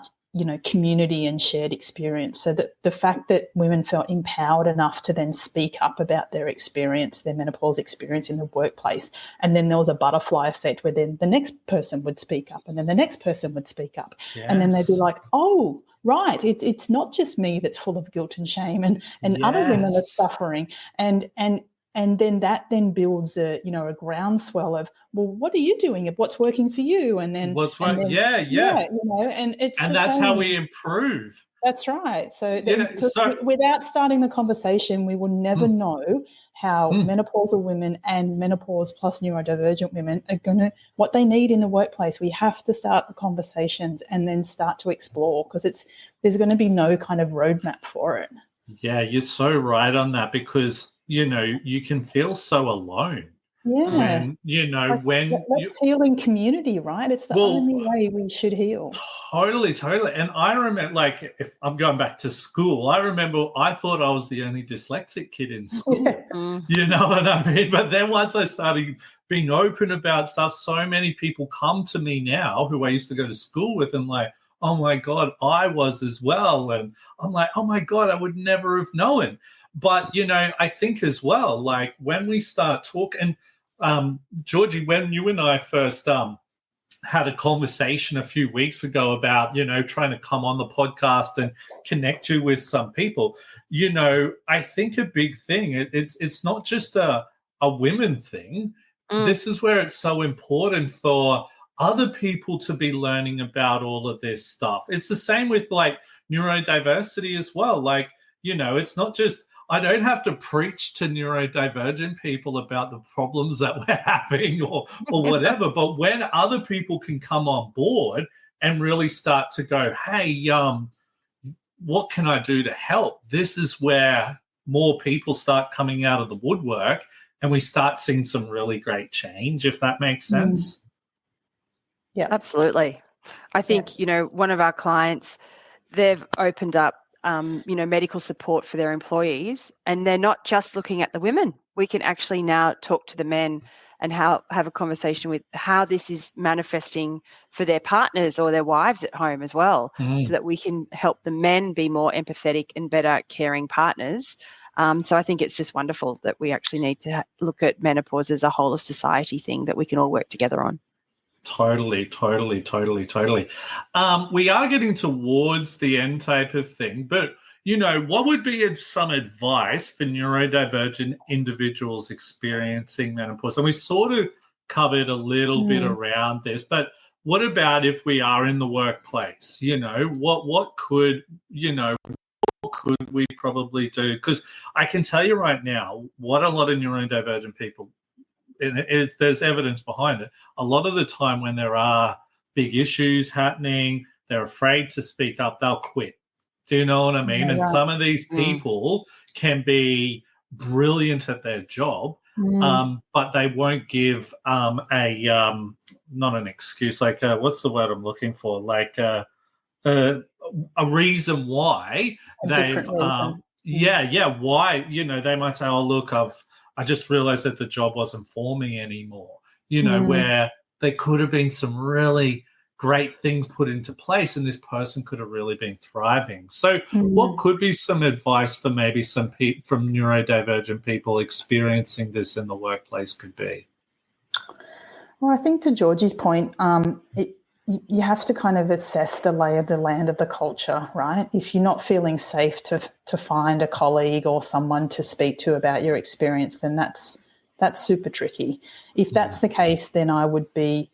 community and shared experience. So that the fact that women felt empowered enough to then speak up about their experience, their menopause experience in the workplace. And then there was a butterfly effect where then the next person would speak up and then the next person would speak up. Yes. And then they'd be like, oh, right, it's not just me that's full of guilt and shame and other women are suffering. And then that builds a groundswell of, well, what are you doing? What's working for you? And then what's right? And that's how we improve. That's right. So, without starting the conversation, we will never know how menopausal women and menopause plus neurodivergent women are what they need in the workplace. We have to start the conversations and then start to explore because there's going to be no kind of roadmap for it. Yeah, you're so right on that because, you can feel so alone. Yeah. Let's heal in community, right? It's the only way we should heal. Totally. And I remember, like, if I'm going back to school, I remember I thought I was the only dyslexic kid in school. Yeah. You know what I mean? But then once I started being open about stuff, so many people come to me now who I used to go to school with and like, oh my God, I was as well. And I'm like, oh my God, I would never have known. But, I think as well, like when we start talking, Georgie, when you and I first had a conversation a few weeks ago about, trying to come on the podcast and connect you with some people, I think a big thing, it's not just a women thing. This is where it's so important for other people to be learning about all of this stuff. It's the same with like neurodiversity as well. Like, it's not just, I don't have to preach to neurodivergent people about the problems that we're having or whatever. But when other people can come on board and really start to go, hey, what can I do to help? This is where more people start coming out of the woodwork and we start seeing some really great change, if that makes sense. Yeah, absolutely. I think, one of our clients, they've opened up medical support for their employees, and they're not just looking at the women. We can actually now talk to the men and have a conversation with how this is manifesting for their partners or their wives at home as well, so that we can help the men be more empathetic and better caring partners. So I think it's just wonderful that we actually need to look at menopause as a whole of society thing that we can all work together on. Totally. We are getting towards the end type of thing, but, what would be some advice for neurodivergent individuals experiencing menopause? And we sort of covered a little bit around this, but what about if we are in the workplace? What could we probably do? Because I can tell you right now, what a lot of neurodivergent people, and there's evidence behind it, a lot of the time when there are big issues happening, they're afraid to speak up, they'll quit. Do you know what I mean? And some of these people can be brilliant at their job, but they won't give not an excuse, like what's the word I'm looking for? Like a reason why they've why, they might say, oh, look, I just realized that the job wasn't for me anymore, where there could have been some really great things put into place and this person could have really been thriving. So what could be some advice for maybe some from neurodivergent people experiencing this in the workplace could be? Well, I think to Georgie's point, you have to kind of assess the lay of the land of the culture, right? If you're not feeling safe to find a colleague or someone to speak to about your experience, then that's super tricky. If that's the case, then I would be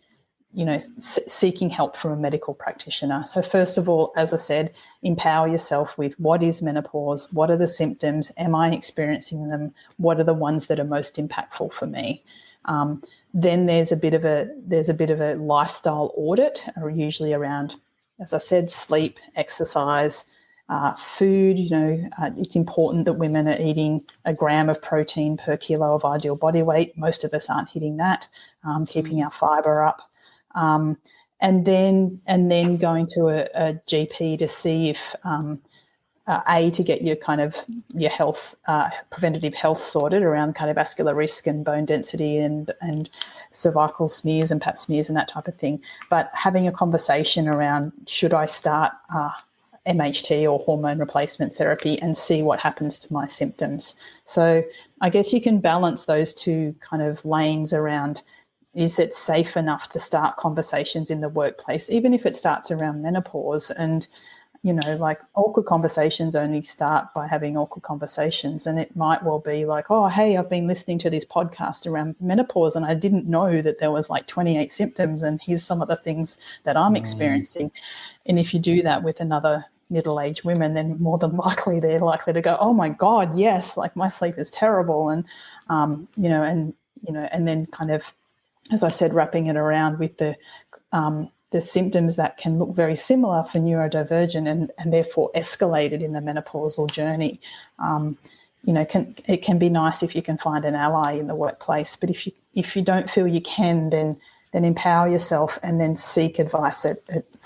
seeking help from a medical practitioner. So first of all, as I said, empower yourself with what is menopause, what are the symptoms, am I experiencing them, what are the ones that are most impactful for me. Then there's a bit of a lifestyle audit, usually around, as I said, sleep, exercise, food. It's important that women are eating a gram of protein per kilo of ideal body weight. Most of us aren't hitting that. Keeping our fibre up. And then going to a GP to see if to get your health, preventative health sorted around cardiovascular risk and bone density and cervical smears and pap smears and that type of thing. But having a conversation around, should I start MHT or hormone replacement therapy and see what happens to my symptoms? So I guess you can balance those two kind of lanes around, is it safe enough to start conversations in the workplace, even if it starts around menopause? And, like awkward conversations only start by having awkward conversations. And it might well be like, oh, hey, I've been listening to this podcast around menopause and I didn't know that there was like 28 symptoms and here's some of the things that I'm experiencing. And if you do that with another middle-aged women, then more than likely they're likely to go, oh my God, yes, like my sleep is terrible. And, and then kind of, as I said, wrapping it around with the symptoms that can look very similar for neurodivergent and therefore escalated in the menopausal journey. It can be nice if you can find an ally in the workplace, but if you don't feel you can, then empower yourself and then seek advice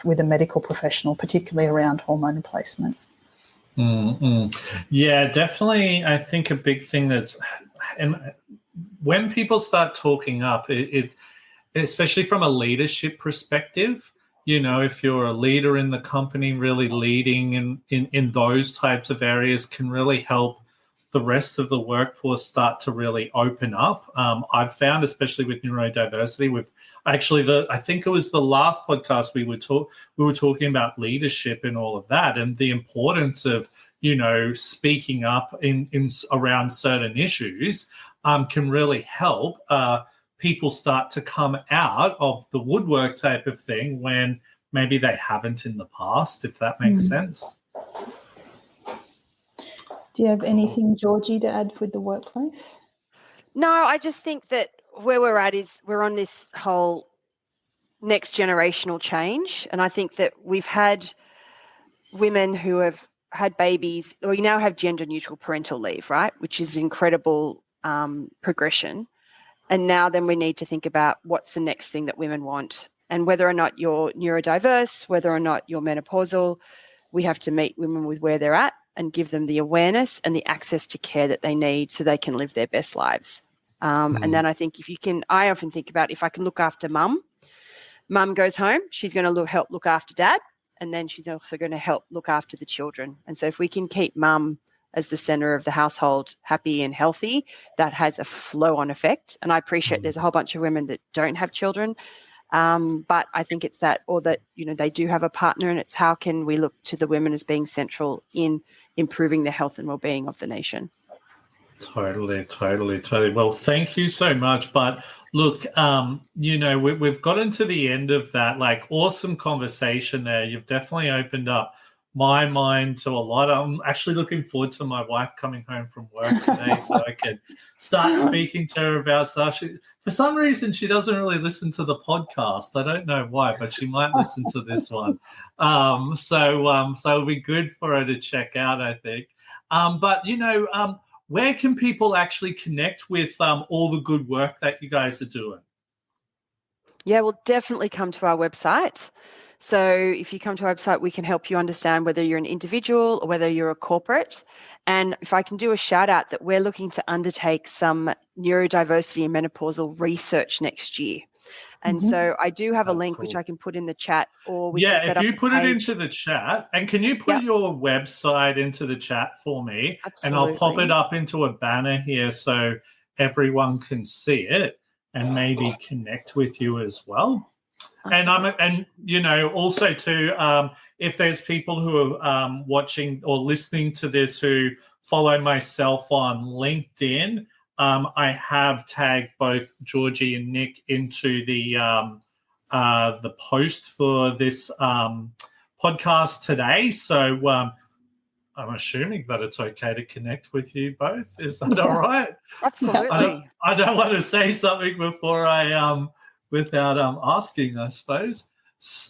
with a medical professional, particularly around hormone replacement. Yeah, definitely. I think a big thing when people start talking up, it especially from a leadership perspective, if you're a leader in the company, really leading in those types of areas can really help the rest of the workforce start to really open up. I've found, especially with neurodiversity, with actually I think it was the last podcast we were talking about leadership and all of that, and the importance of speaking up in around certain issues can really help people start to come out of the woodwork type of thing when maybe they haven't in the past, if that makes sense. Do you have anything, Georgie, to add with the workplace? No, I just think that where we're at is we're on this whole next generational change. And I think that we've had women who have had babies, or we now have gender neutral parental leave, right, which is incredible progression. And now then we need to think about what's the next thing that women want. And whether or not you're neurodiverse, whether or not you're menopausal, we have to meet women with where they're at and give them the awareness and the access to care that they need so they can live their best lives. And then I think I often think about, if I can look after mum goes home, she's going to help look after dad, and then she's also going to help look after the children. And so if we can keep mum as the center of the household happy and healthy, that has a flow-on effect. And I appreciate there's a whole bunch of women that don't have children, But I think it's that, or that, they do have a partner, and it's how can we look to the women as being central in improving the health and well-being of the nation. Totally. Well, thank you so much. But look, we've gotten to the end of that, awesome conversation there. You've definitely opened up my mind to a lot. I'm actually looking forward to my wife coming home from work today so I can start speaking to her about stuff. For some reason, she doesn't really listen to the podcast. I don't know why, but she might listen to this one. So it'll be good for her to check out, I think. Where can people actually connect with all the good work that you guys are doing? Yeah, well, definitely come to our website. So if you come to our website, we can help you understand whether you're an individual or whether you're a corporate. And if I can do a shout out, that we're looking to undertake some neurodiversity and menopausal research next year. And so I do have a link which I can put in the chat, or we can set up if you put it into the chat, and can you put your website into the chat for me? Absolutely. And I'll pop it up into a banner here so everyone can see it and maybe connect with you as well. And also too, if there's people who are watching or listening to this who follow myself on LinkedIn, I have tagged both Georgie and Nick into the post for this podcast today. So I'm assuming that it's okay to connect with you both. Is that all right? Absolutely. I don't want to say something before I without asking, I suppose.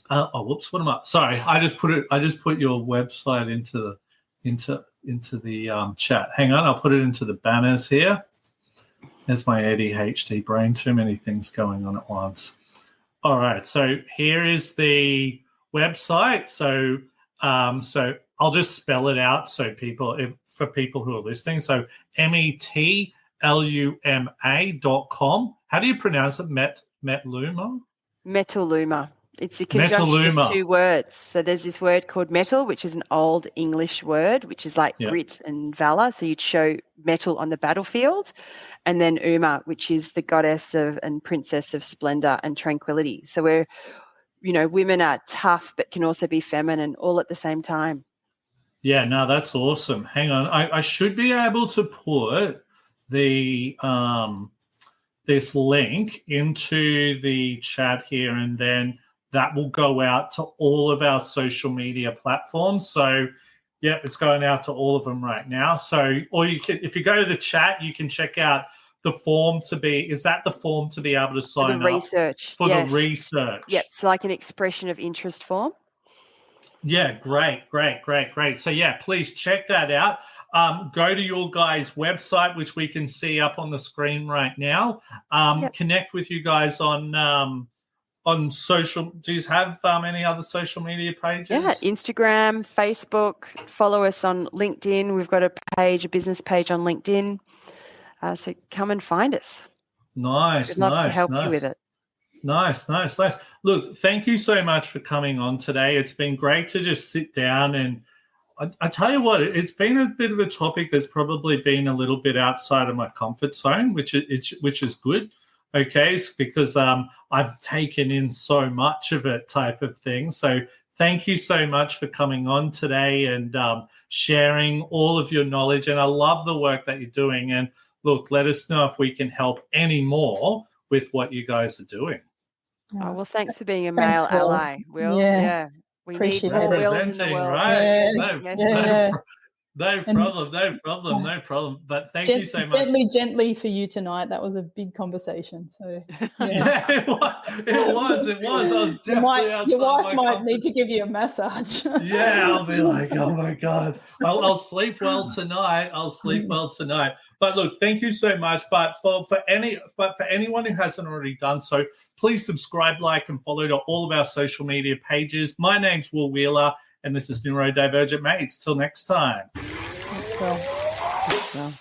Whoops! What am I? Sorry, I just put your website into the chat. Hang on, I'll put it into the banners here. There's my ADHD brain. Too many things going on at once. All right, so here is the website. So I'll just spell it out for people who are listening. So metluma.com. How do you pronounce it? Metluma? Metaluma. It's a conjunction of two words. So there's this word called metal, which is an old English word, which is like grit and valor. So you'd show metal on the battlefield. And then Uma, which is the goddess and princess of splendor and tranquility. So we're, women are tough, but can also be feminine all at the same time. Yeah, no, that's awesome. Hang on. I should be able to put the this link into the chat here, and then that will go out to all of our social media platforms. So, yeah, it's going out to all of them right now. So, or you can, if you go to the chat, you can check out the form to be. Is that the form to be able to sign up? For the research. The research. Yep. It's like an expression of interest form. Yeah, great. So, yeah, please check that out. Go to your guys' website, which we can see up on the screen right now. Connect with you guys on social. Do you have any other social media pages? Yeah, Instagram, Facebook. Follow us on LinkedIn. We've got a business page on LinkedIn. So come and find us. Nice. We'd love to help you with it. Nice. Look, thank you so much for coming on today. It's been great to just sit down and I tell you what, it's been a bit of a topic that's probably been a little bit outside of my comfort zone, which is good. Okay, because I've taken in so much of it, type of thing. So thank you so much for coming on today and sharing all of your knowledge. And I love the work that you're doing. And look, let us know if we can help any more with what you guys are doing. Oh, well, thanks for being a male ally, Will. Yeah. We appreciate need more Wills in the world. Right? Yeah. No problem. But thank you so much. Gently for you tonight. That was a big conversation. So yeah, it was. I was definitely outside your wife my might need to give you a massage. Yeah, I'll be like, oh my God. I'll sleep well tonight. But look, thank you so much. But for anyone who hasn't already done so, please subscribe, like, and follow to all of our social media pages. My name's Will Wheeler, and this is Neurodivergent Mates. Till next time. Thanks, Will.